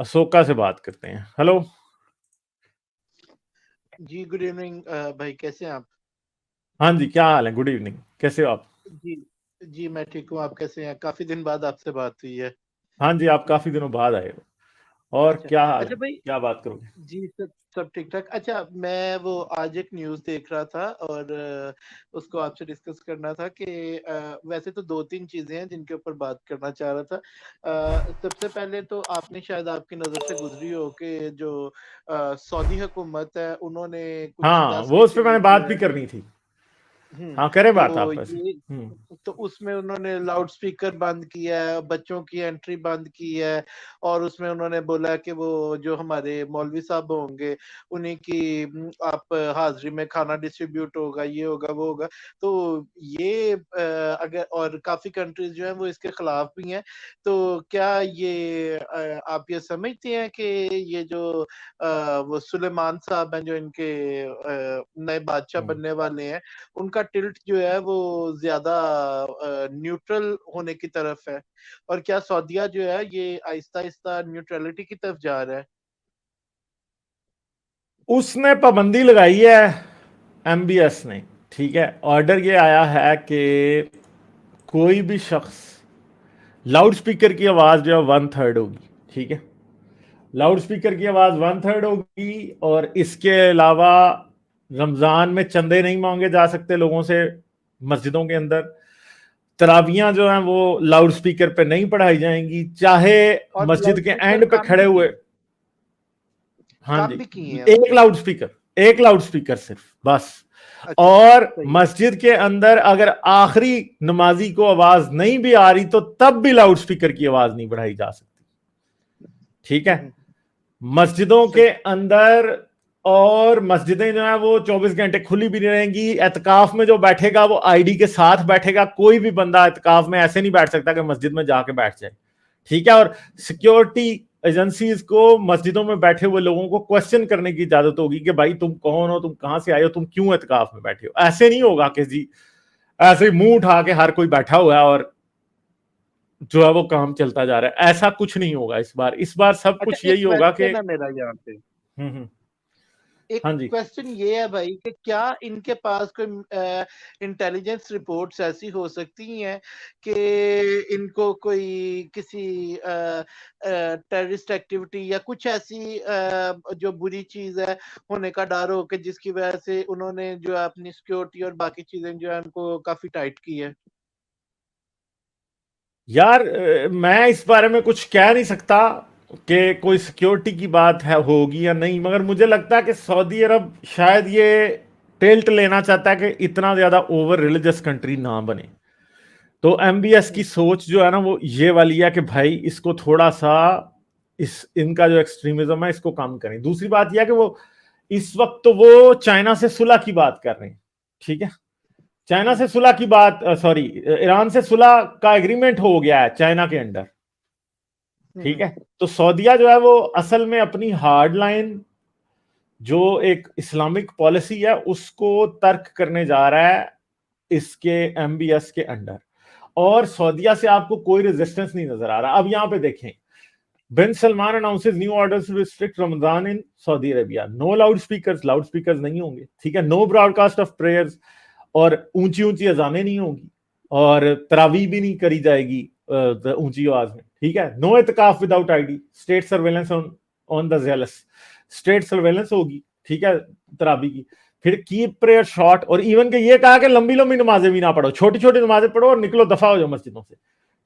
अशोका से बात करते हैं। हेलो जी, गुड इवनिंग भाई, कैसे हैं आप? हाँ जी, क्या हाल है? गुड इवनिंग, कैसे हो आप? जी। जी, मैं ठीक हूँ। आप कैसे हैं? काफी दिन बाद आपसे बात हुई है। हाँ जी, आप काफी दिनों बाद आए हो। और अच्छा। क्या हाल अच्छा है, भाई। क्या बात करोगे? जी, सब ठीक ठाक। अच्छा, मैं वो आज एक न्यूज़ देख रहा था और उसको आपसे डिस्कस करना था कि वैसे तो दो तीन चीजें हैं जिनके ऊपर बात करना चाह रहा था। सबसे पहले तो आपने शायद आपकी नजर से गुजरी हो कि जो सऊदी हुकूमत है उन्होंने कुछ हाँ, 10 वो उस पे मैंने डिक्लेयर बात किया भी है। करनी थी। हम्म। हाँ, करे बात तो आप वैसे। ये हम्म। तो उसमें उन्होंने लाउड स्पीकर बंद किया है, बच्चों की एंट्री बंद की है। और उसमें उन्होंने बोला कि वो जो हमारे मौलवी साहब होंगे उन्हीं की आप हाजिरी में खाना डिस्ट्रीब्यूट होगा, ये होगा वो होगा। तो ये अगर और काफी कंट्रीज जो है वो इसके खिलाफ भी हैं। तो क्या ये आप ये समझते हैं कि ये जो वो सुलेमान साहब हैं जो इनके नए बादशाह हम्म। बनने वाले हैं, उनका टिल्ट जो है वो ज्यादा न्यूट्रल होने की तरफ है? और क्या सऊदीया जो है ये आहिस्ता आहिस्ता न्यूट्रलिटी की तरफ जा रहा है? उसने पाबंदी लगाई है, एमबीएस ने। ठीक है, ऑर्डर ये आया है कि कोई भी शख्स, लाउड स्पीकर की आवाज जो है 1/3 होगी। ठीक है, लाउड स्पीकर की आवाज 1/3 होगी। और इसके अलावा रमजान में चंदे नहीं मांगे जा सकते लोगों से मस्जिदों के अंदर। तराबियां जो हैं वो लाउड स्पीकर पे नहीं पढ़ाई जाएंगी, चाहे और मस्जिद लाउड के स्पीकर एंड पे काम खड़े भी हुए। किए, हाँ जी, काम भी किए हैं एक उसके। लाउड स्पीकर, एक लाउड स्पीकर सिर्फ, बस। अच्छा, और सही है। मस्जिद के अंदर अगर आखिरी नमाजी को आवाज नहीं भी आ रही तो तब भी लाउड स्पीकर की आवाज नहीं बढ़ाई जा सकती। ठीक है, हम्म, मस्जिदों सही। के अंदर। और मस्जिदें जो है वो 24 घंटे खुली भी नहीं रहेंगी। एतकाफ में जो बैठेगा वो आईडी के साथ बैठेगा। कोई भी बंदा एतकाफ में ऐसे नहीं बैठ सकता कि मस्जिद में जाके बैठ जाए। ठीक है, और सिक्योरिटी एजेंसीज को मस्जिदों में बैठे हुए लोगों को क्वेश्चन करने की इजाजत होगी कि भाई तुम कौन हो, तुम कहां से आए हो, तुम क्यों एतकाफ में बैठे हो। ऐसे नहीं होगा कि जी ऐसे ही मुंह उठा के हर कोई बैठा हुआ है और जो है वो काम चलता जा रहा है। ऐसा कुछ नहीं होगा इस बार सब अच्छा, कुछ एक यही होगा कि। क्वेश्चन है मेरा यहाँ पे। हम्म। एक हाँ जी। क्वेश्चन ये है भाई कि क्या इनके पास कोई इंटेलिजेंस रिपोर्ट्स ऐसी हो सकती हैं कि इनको कोई किसी टेररिस्ट एक्टिविटी या कुछ ऐसी जो बुरी चीज है होने का डर हो कि जिसकी वजह से उन्होंने जो है अपनी सिक्योरिटी और बाकी चीजें जो है उनको काफी टाइट की है? यार मैं इस बारे में कुछ कह नहीं सकता कि कोई सिक्योरिटी की बात है होगी या नहीं, मगर मुझे लगता है कि सऊदी अरब शायद ये टिल्ट लेना चाहता है कि इतना ज्यादा ओवर रिलीजियस कंट्री ना बने। तो एमबीएस की हम्म, सोच जो है ना वो ये वाली है कि भाई इसको थोड़ा सा, इस इनका जो एक्सट्रीमिज्म है इसको कम करें। दूसरी बात यह है कि वो इस वक्त तो वो चाइना से सुलह की बात कर रहे हैं। ठीक है, चाइना हम्म, से सुलह की बात, सॉरी, ईरान से सुलह का एग्रीमेंट हो गया है चाइना के अंडर। ठीक हम्म, है, तो सऊदीया जो है वो असल में अपनी हार्ड लाइन जो एक इस्लामिक पॉलिसी है उसको तर्क करने जा रहा है इसके एमबीएस के अंडर। और सऊदीया से आपको कोई रेजिस्टेंस नहीं नजर आ रहा। अब यहां पे देखें, bin Salman announces new orders to restrict Ramzan in Saudi Arabia. No loud speakers नहीं होंगे। ठीक है, नो ब्रॉडकास्ट ऑफ प्रेयर्स, और ऊंची ऊंची अजानें नहीं होंगी, और तरावी भी नहीं करी जाएगी ऊंची आवाज में। ठीक है, नो इतकाफ without ID, state surveillance on on the jails, state surveillance होगी। ठीक है, तरावी की। फिर कीप प्रेयर शॉर्ट, और इवन के ये कहा कि लंबी लंबी नमाजें भी ना पढ़ो, छोटी छोटी नमाजें पढ़ो और निकलो, दफा हो जाओ मस्जिदों से।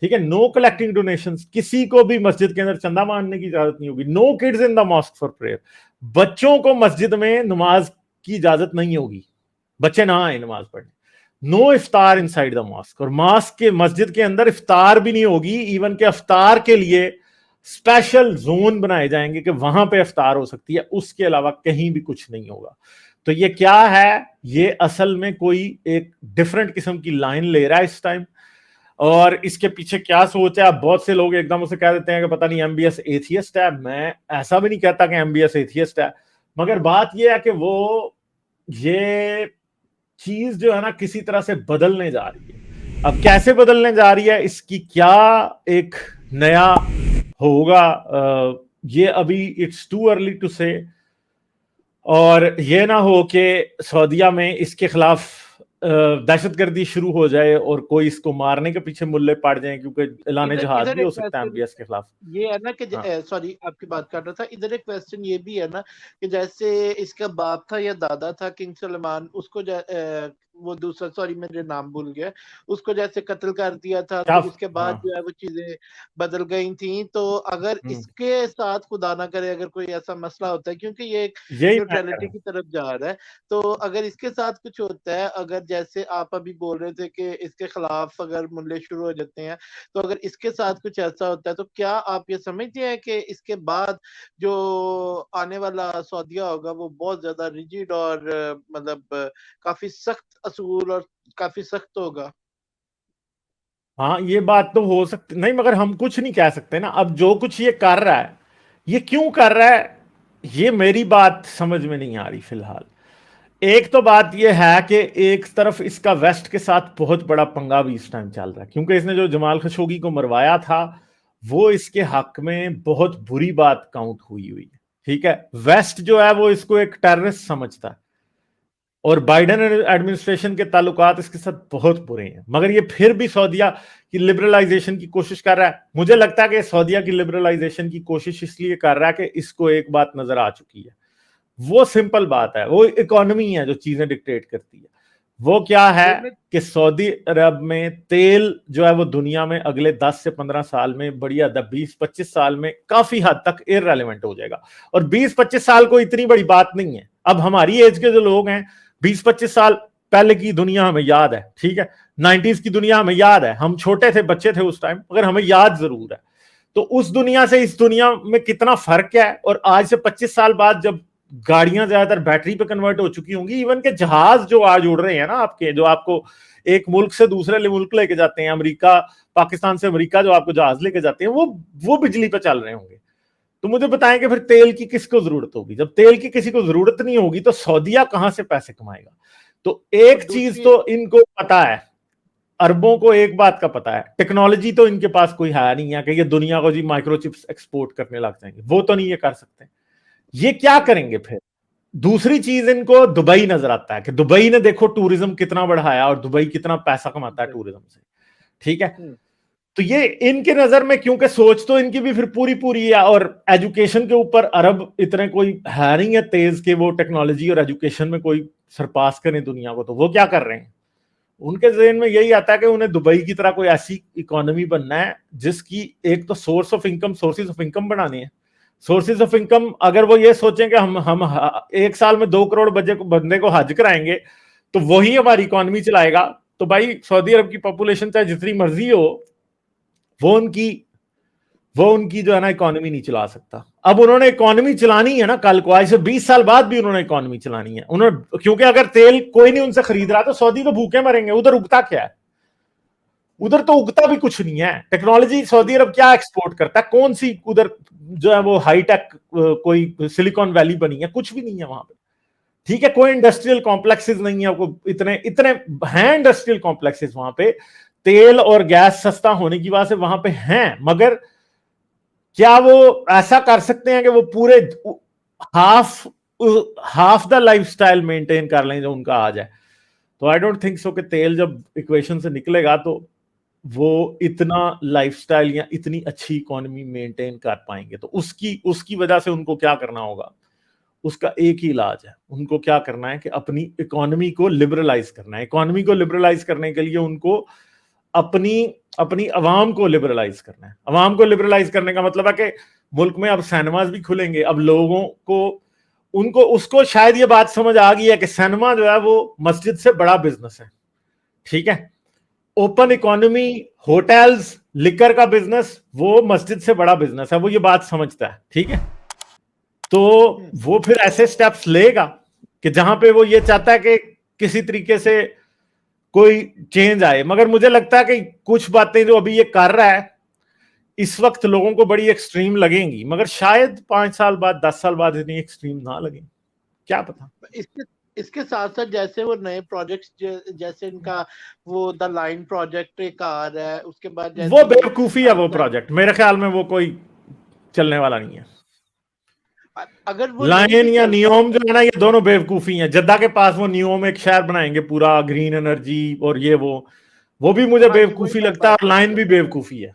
ठीक है, नो कलेक्टिंग डोनेशन, किसी को भी मस्जिद के अंदर चंदा मांगने की इजाजत नहीं होगी। No kids in the mosque for prayer, बच्चों को मस्जिद में नमाज की इजाजत नहीं होगी, बच्चे ना आए नमाज पढ़ने। No iftar hmm, inside the mosque, और मॉस्क के मस्जिद के अंदर इफ्तार भी नहीं होगी। इवन के इफ्तार के लिए स्पेशल जोन बनाए जाएंगे कि वहां पे इफ्तार हो सकती है, उसके अलावा कहीं भी कुछ नहीं होगा। तो ये क्या है, ये असल में कोई एक डिफरेंट किस्म की लाइन ले रहा है इस टाइम। और इसके पीछे क्या सोच है, अब बहुत से लोग एकदम उसे कह देते हैं कि पता नहीं एमबीएस एथियस्ट है। मैं ऐसा भी नहीं कहता कि एमबीएस एथियस्ट है, मगर बात यह है कि वो ये चीज जो है ना किसी तरह से बदलने जा रही है। अब कैसे बदलने जा रही है, इसकी क्या एक नया होगा ये अभी इट्स टू अर्ली टू से, और ये ना हो कि सऊदीया में इसके खिलाफ दहशतगर्दी शुरू हो जाए और कोई इसको मारने के पीछे मुल्ले पड़ जाए, क्योंकि ऐलान इधर जहाद इधर भी एक हो सकता है क्वेश्चन एमबीएस के खिलाफ। ये है ना कि हाँ सॉरी आपकी बात कर रहा था, इधर एक क्वेश्चन ये भी है ना कि जैसे इसका बाप था या दादा था किंग सलमान, उसको वो दूसरा, सॉरी मेरे नाम भूल गया, उसको जैसे कत्ल कर दिया था, तो उसके बाद हाँ जो है वो चीजें बदल गई थी। तो अगर इसके साथ खुदा ना करे अगर कोई ऐसा मसला होता है, क्योंकि ये एक यही मैं कह रहा न्यूट्रलिटी हूँ। की तरफ जा रहा है, तो अगर इसके साथ कुछ होता है, अगर जैसे आप अभी बोल रहे थे कि इसके खिलाफ अगर मुल्ले शुरू हो जाते हैं, तो अगर इसके साथ कुछ ऐसा होता है, तो क्या आप ये समझते हैं कि इसके बाद जो आने वाला सऊदीया होगा वो बहुत ज्यादा रिजिड और मतलब काफी सख्त असूल और काफी सख्त होगा? हाँ ये बात तो हो सकती नहीं, मगर हम कुछ नहीं कह सकते ना। अब जो कुछ ये कर रहा है, ये क्यों कर रहा है, ये मेरी बात समझ में नहीं आ रही फिलहाल। एक तो बात ये है कि एक तरफ इसका वेस्ट के साथ बहुत बड़ा पंगा भी इस टाइम चल रहा है, क्योंकि इसने जो जमाल खशोगी को मरवाया था वो इसके हक में बहुत बुरी बात काउंट हुई हुई है। ठीक है, वेस्ट जो है वो इसको एक टेररिस्ट समझता है, और बाइडेन एडमिनिस्ट्रेशन के ताल्लुकात इसके साथ बहुत बुरे हैं, मगर ये फिर भी सऊदीया की लिबरलाइजेशन की कोशिश कर रहा है। मुझे लगता है कि सऊदीया की लिबरलाइजेशन की कोशिश इसलिए कर रहा है कि इसको एक बात नजर आ चुकी है, वो सिंपल बात है, वो इकोनॉमी है जो चीजें डिक्टेट करती है। वो क्या है कि सऊदी अरब में तेल जो है वो दुनिया में अगले 10 से 15 साल में, बढ़िया 20-25 साल में काफी हद तक इररेलेवेंट हो जाएगा। और 20-25 साल को इतनी बड़ी बात नहीं है। अब हमारी एज के जो लोग हैं, 20-25 साल पहले की दुनिया हमें याद है, ठीक है, 90s की दुनिया हमें याद है, हम छोटे थे, बच्चे थे उस टाइम, मगर हमें याद जरूर है। तो उस दुनिया से इस दुनिया में कितना फर्क है। और आज से 25 साल बाद जब गाड़ियां ज्यादातर बैटरी पे कन्वर्ट हो चुकी होंगी, इवन के जहाज जो आज उड़ रहे हैं ना आपके, जो आपको एक मुल्क से दूसरे मुल्क लेके जाते हैं, अमेरिका पाकिस्तान से अमेरिका जो आपको जहाज लेके जाते हैं, वो बिजली पे चल रहे होंगे। तो मुझे बताएं कि फिर तेल की किसको जरूरत होगी? जब तेल की किसी को जरूरत नहीं होगी तो सऊदीया कहां से पैसे कमाएगा? तो एक चीज तो इनको पता है, अरबों को एक बात का पता है, टेक्नोलॉजी तो इनके पास कोई है नहीं है कि ये दुनिया को जी माइक्रोचिप्स एक्सपोर्ट करने लग जाएंगे, वो तो नहीं ये कर सकते। ये क्या करेंगे फिर? दूसरी चीज, इनको दुबई नजर आता है कि दुबई ने देखो टूरिज्म कितना बढ़ाया और दुबई कितना पैसा कमाता है टूरिज्म से, ठीक है। तो ये इनके नजर में, क्योंकि सोच तो इनकी भी फिर पूरी पूरी है, और एजुकेशन के ऊपर अरब इतने कोई है नहीं है तेज के वो टेक्नोलॉजी और एजुकेशन में कोई सरपास करें दुनिया को, तो वो क्या कर रहे हैं? उनके जहन में यही आता है कि उन्हें दुबई की तरह कोई ऐसी इकोनॉमी बनना है जिसकी एक तो सोर्सेज ऑफ इनकम बनानी है। सोर्सेज ऑफ इनकम, अगर वो ये सोचें कि हम एक साल में 2 करोड़ बंदे को हज कराएंगे तो वही हमारी इकोनॉमी चलाएगा, तो भाई सऊदी अरब की पॉपुलेशन चाहे जितनी मर्जी हो, वो उनकी जो है ना इकोनॉमी नहीं चला सकता। अब उन्होंने इकोनॉमी चलानी है ना, कल को, आज से 20 साल बाद भी उन्होंने इकोनॉमी चलानी है उन्होंने, क्योंकि अगर तेल कोई नहीं उनसे खरीद रहा तो सऊदी तो भूखे मरेंगे। उधर उगता क्या है? उधर तो उगता भी कुछ नहीं है। टेक्नोलॉजी सऊदी अरब क्या एक्सपोर्ट करता है? कौन सी उधर जो है वो हाईटेक कोई सिलिकॉन वैली बनी है? कुछ भी नहीं है वहां पे, ठीक है। कोई इंडस्ट्रियल कॉम्प्लेक्सेस नहीं है, इतने इतने हैं इंडस्ट्रियल कॉम्प्लेक्सेस वहां पे, तेल और गैस सस्ता होने की वजह से वहां पे हैं, मगर क्या वो ऐसा कर सकते हैं कि वो पूरे half half the lifestyle maintain कर लें जो उनका आज है? तो आई डोंट थिंक सो कि तेल जब इक्वेशन से निकलेगा तो वो इतना लाइफस्टाइल या इतनी अच्छी इकोनॉमी मेंटेन कर पाएंगे। तो उसकी उसकी वजह से उनको क्या करना होगा? उसका एक ही इलाज है, उनको क्या करना है कि अपनी इकोनॉमी को लिबरलाइज करना है। इकोनॉमी को लिबरलाइज करने के लिए उनको अपनी अपनी अवाम को लिबरलाइज करना है। अवाम को लिबरलाइज करने का मतलब है कि मुल्क में अब सिनेमाज भी खुलेंगे। अब लोगों को, उनको, उसको शायद ये बात समझ आ गई है कि सिनेमा जो है वो मस्जिद से बड़ा बिजनेस है, ठीक है। ओपन इकोनॉमी, होटल्स, लिकर का बिजनेस, वो मस्जिद से बड़ा बिजनेस है, वो ये बात समझता है, ठीक है। तो वो फिर ऐसे स्टेप्स लेगा कि जहां पे वो ये चाहता है कि किसी तरीके से कोई चेंज आए। मगर मुझे लगता है कि कुछ बातें जो अभी ये कर रहा है इस वक्त लोगों को बड़ी एक्सट्रीम लगेंगी, मगर शायद 5 साल बाद, 10 साल बाद इतनी एक्सट्रीम ना लगे, क्या पता। इसके इसके साथ साथ जैसे वो नए प्रोजेक्ट्स जैसे इनका वो द लाइन प्रोजेक्ट एक आ रहा है, उसके बाद वो जैसे ये बेवकूफी है वो प्रोजेक्ट, मेरे ख्याल में वो कोई चलने वाला नहीं है। अगर वो नहीं लाइन भी या चलता नियोम जो है ना, ये दोनों बेवकूफी हैं। जद्दा के पास वो नियोम एक शहर बनाएंगे पूरा ग्रीन एनर्जी और ये वो भी मुझे हाँ जी, वही बेवकूफी मैं लगता है, बात और करना लाइन भी चाहता था। बेवकूफी है,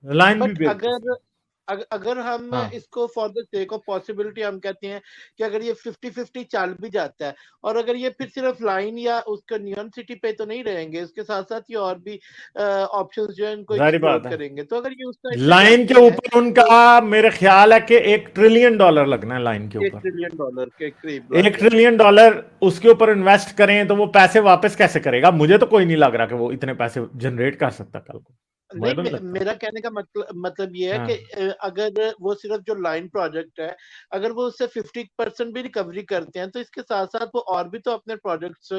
लाइन भी बट बेवकूफी है। अगर हम हाँ, इसको for the sake of possibility हम कहते हैं कि अगर ये 50-50 चल भी जाता है, और अगर ये फिर सिर्फ लाइन या उसका नियॉन सिटी पे तो नहीं रहेंगे, उसके साथ साथ ये और भी ऑप्शंस जो है इनको जाहिर एक्सप्लोर बात है। करेंगे, तो अगर ये उस साइड पे लाइन के जाते हैं ऊपर तो उनका मेरे ख्याल है कि $1 ट्रिलियन लगना है लाइन के ऊपर। $1 ट्रिलियन के करीब एक लग गया। ट्रिलियन डॉलर उसके ऊपर इन्वेस्ट करें तो वो पैसे वापस कैसे करेगा? मुझे तो कोई नहीं लग रहा कि वो इतने पैसे जनरेट कर सकता कल को, मुझे नहीं, तो नहीं लगता। मेरा कहने का मतलब ये है कि हाँ, अगर वो सिर्फ जो लाइन प्रोजेक्ट है, अगर वो उससे 50% भी रिकवरी करते हैं, तो इसके साथ साथ वो और भी तो अपने प्रोजेक्ट्स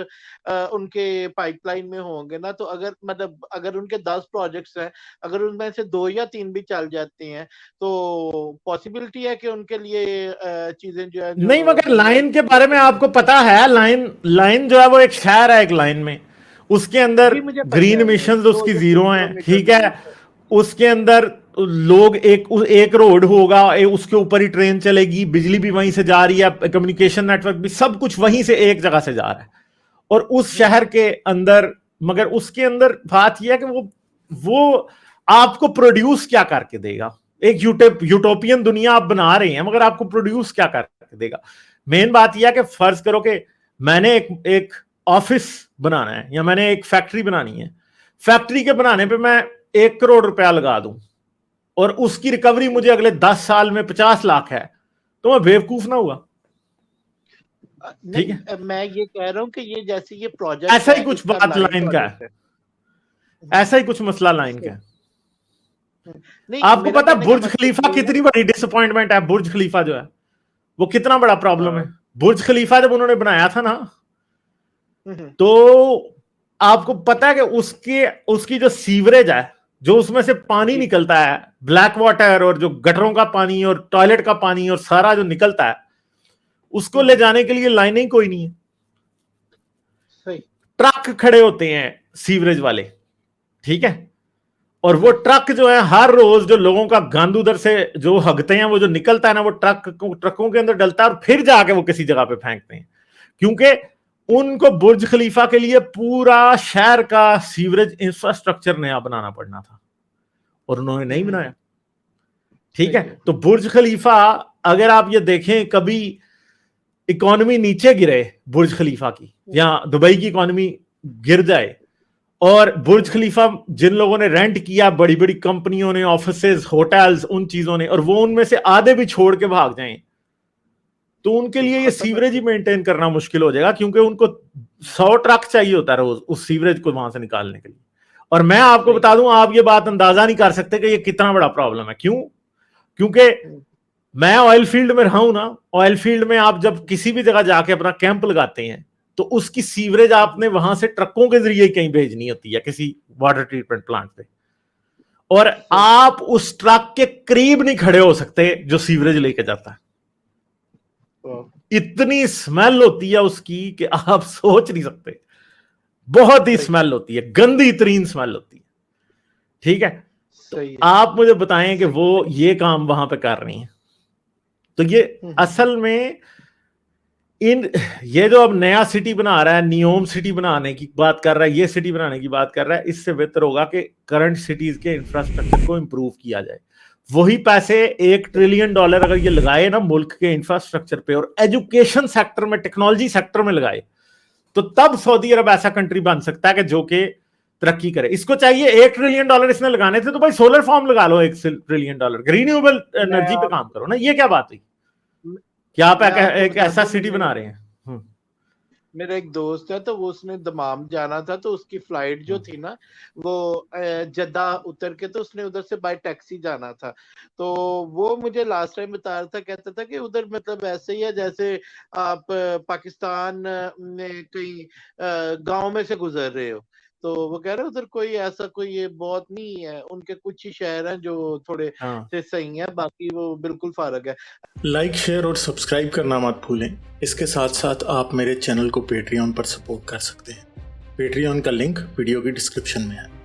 उनके पाइपलाइन में होंगे ना। तो अगर मतलब अगर उनके 10 प्रोजेक्ट्स हैं, अगर उनमें से 2 या 3 भी चल जाते हैं, तो पॉसिबिलिटी है कि उनके लिए चीजें जो है नहीं, जो मगर दुनिया लाइन के बारे में आपको पता है, लाइन लाइन जो है वो एक शहर है, एक लाइन में उसके अंदर जी मुझे पता ग्रीन है, इमिशंस 2 उसकी या 3 जीरो हैं, किलोमीटर ठीक है। दूर है। उसके अंदर लोग एक रोड होगा, उसके ऊपर ही ट्रेन चलेगी, बिजली भी वहीं से जा रही है, कम्युनिकेशन नेटवर्क भी, सब कुछ वहीं से एक जगह से जा रहा है। और उस शहर के अंदर, मगर उसके अंदर बात यह है कि वो आपको प्रोड्यूस क्या करके देगा? एक यूटोपियन दुनिया आप बना रहे हैं, मगर आपको प्रोड्यूस क्या करके देगा? मेन बात यह है कि फर्ज करो कि मैंने एक ऑफिस बनाना है या मैंने एक फैक्ट्री बनानी है। फैक्ट्री के बनाने पे मैं $1 करोड़ लगा दूं और उसकी रिकवरी मुझे अगले 10 साल में 50 लाख है, तो मैं बेवकूफ ना हुआ? ठीक नहीं, है, मैं ये कह रहा हूँ कि ये जैसे ये प्रोजेक्ट ऐसा ही है, कुछ इसका बात लाइन लाइन का है, प्रोजेक्ट है। हम्म, ऐसा ही कुछ मसला लाइन का सही। है। नहीं, आपको मेरा पता है कहने का बुर्ज मतलब खलीफा ये है। कितनी बड़ी डिसअपॉइंटमेंट है? बुर्ज खलीफा जो है वो कितना बड़ा प्रॉब्लम है। हाँ। बुर्ज खलीफा जब उन्होंने बनाया था ना, हम्म, तो आपको पता है कि उसकी जो सीवरेज है, जो उसमें से पानी जी। निकलता है, ब्लैक वाटर और जो गटरों का पानी और टॉयलेट का पानी और सारा जो निकलता है, उसको ले जाने के लिए लाइनें ही कोई नहीं है। सही। ट्रक खड़े होते हैं सीवरेज वाले, ठीक है। और वो हम्म, ट्रक जो है हर रोज जो लोगों का गंद उधर से जो हगते हैं, वो जो निकलता है ना, वो ट्रकों के अंदर डलता है और फिर जाके वो किसी जगह पे फेंकते हैं, क्योंकि उनको बुर्ज खलीफा के लिए पूरा शहर का सीवरेज इंफ्रास्ट्रक्चर नया बनाना पड़ना था और उन्होंने नहीं बनाया। ठीक है, सही है। तो बुर्ज खलीफा, अगर आप ये देखें, कभी इकोनॉमी नीचे गिरे बुर्ज खलीफा की, हम्म, या दुबई की इकोनॉमी गिर जाए, और बुर्ज हम्म, खलीफा जिन लोगों ने रेंट किया, बड़ी बड़ी कंपनियों ने, ऑफिसेज, होटल्स, उन चीजों ने, और वो उनमें से आधे भी छोड़ के भाग जाएं, तो उनके तो लिए ये खत्म है सीवरेज ही फिर। मेंटेन करना मुश्किल हो जाएगा, क्योंकि उनको 100 ट्रक चाहिए होता है रोज उस सीवरेज को वहां से निकालने के लिए। और मैं आपको सही बता है। दूं, आप ये बात अंदाजा नहीं कर सकते कि ये कितना बड़ा प्रॉब्लम है। क्यों? क्योंकि हम्म, मैं ऑयल फील्ड में रहा हूं ना। ऑयल फील्ड में आप जब किसी भी जगह जाके अपना कैंप लगाते हैं, तो उसकी सीवरेज आपने वहां से ट्रकों के जरिए कहीं भेजनी होती है किसी वाटर ट्रीटमेंट प्लांट पे, और सही। आप उस ट्रक के करीब नहीं खड़े हो सकते जो सीवरेज लेके जाता है। वाह, इतनी स्मेल होती है उसकी कि आप सोच नहीं सकते। बहुत ही सही। स्मेल होती है, गंदी तरीन स्मेल होती है। ठीक है, तो सही है। आप मुझे बताएं कि सही वो सही। ये काम वहां पे कर रही हैं, तो ये असल में इन ये जो अब नया सिटी बना रहा है, नियोम सिटी बनाने की बात कर रहा है, ये सिटी बनाने की बात कर रहा है, इससे बेहतर होगा कि करंट सिटीज के इंफ्रास्ट्रक्चर को इंप्रूव किया जाए। वही पैसे $1 ट्रिलियन अगर ये लगाए ना मुल्क के इंफ्रास्ट्रक्चर पे और एजुकेशन सेक्टर में, टेक्नोलॉजी सेक्टर में लगाए, तो तब सऊदी अरब ऐसा कंट्री बन सकता है कि जो कि तरक्की करे। इसको चाहिए $1 ट्रिलियन इसने लगाने थे, तो भाई सोलर फॉर्म लगा लो $1 ट्रिलियन, रिन्यूएबल मैं एनर्जी पे आप काम करो ना। ये क्या बात हुई कि आप मैं आपको एक बता ऐसा दूं, सिटी बना रहे हैं? मेरा एक दोस्त है, तो वो उसने दमाम जाना था, तो उसकी फ्लाइट जो थी ना, वो जद्दा उतर के, तो उसने उधर से बाय टैक्सी जाना था। तो वो मुझे लास्ट टाइम बता रहा था, कहता था कि उधर मतलब ऐसे ही है जैसे आप पाकिस्तान में कहीं गांव में से गुजर रहे हो। तो वो कह रहे उधर कोई ऐसा कोई ये बहुत नहीं है, उनके कुछ ही शहर हैं जो थोड़े हाँ, से सही है, बाकी वो बिल्कुल फारग है। लाइक, शेयर और सब्सक्राइब करना मत भूलें। इसके साथ साथ आप मेरे चैनल को पेट्रियन पर सपोर्ट कर सकते हैं। पेट्रियन का लिंक वीडियो की डिस्क्रिप्शन में है।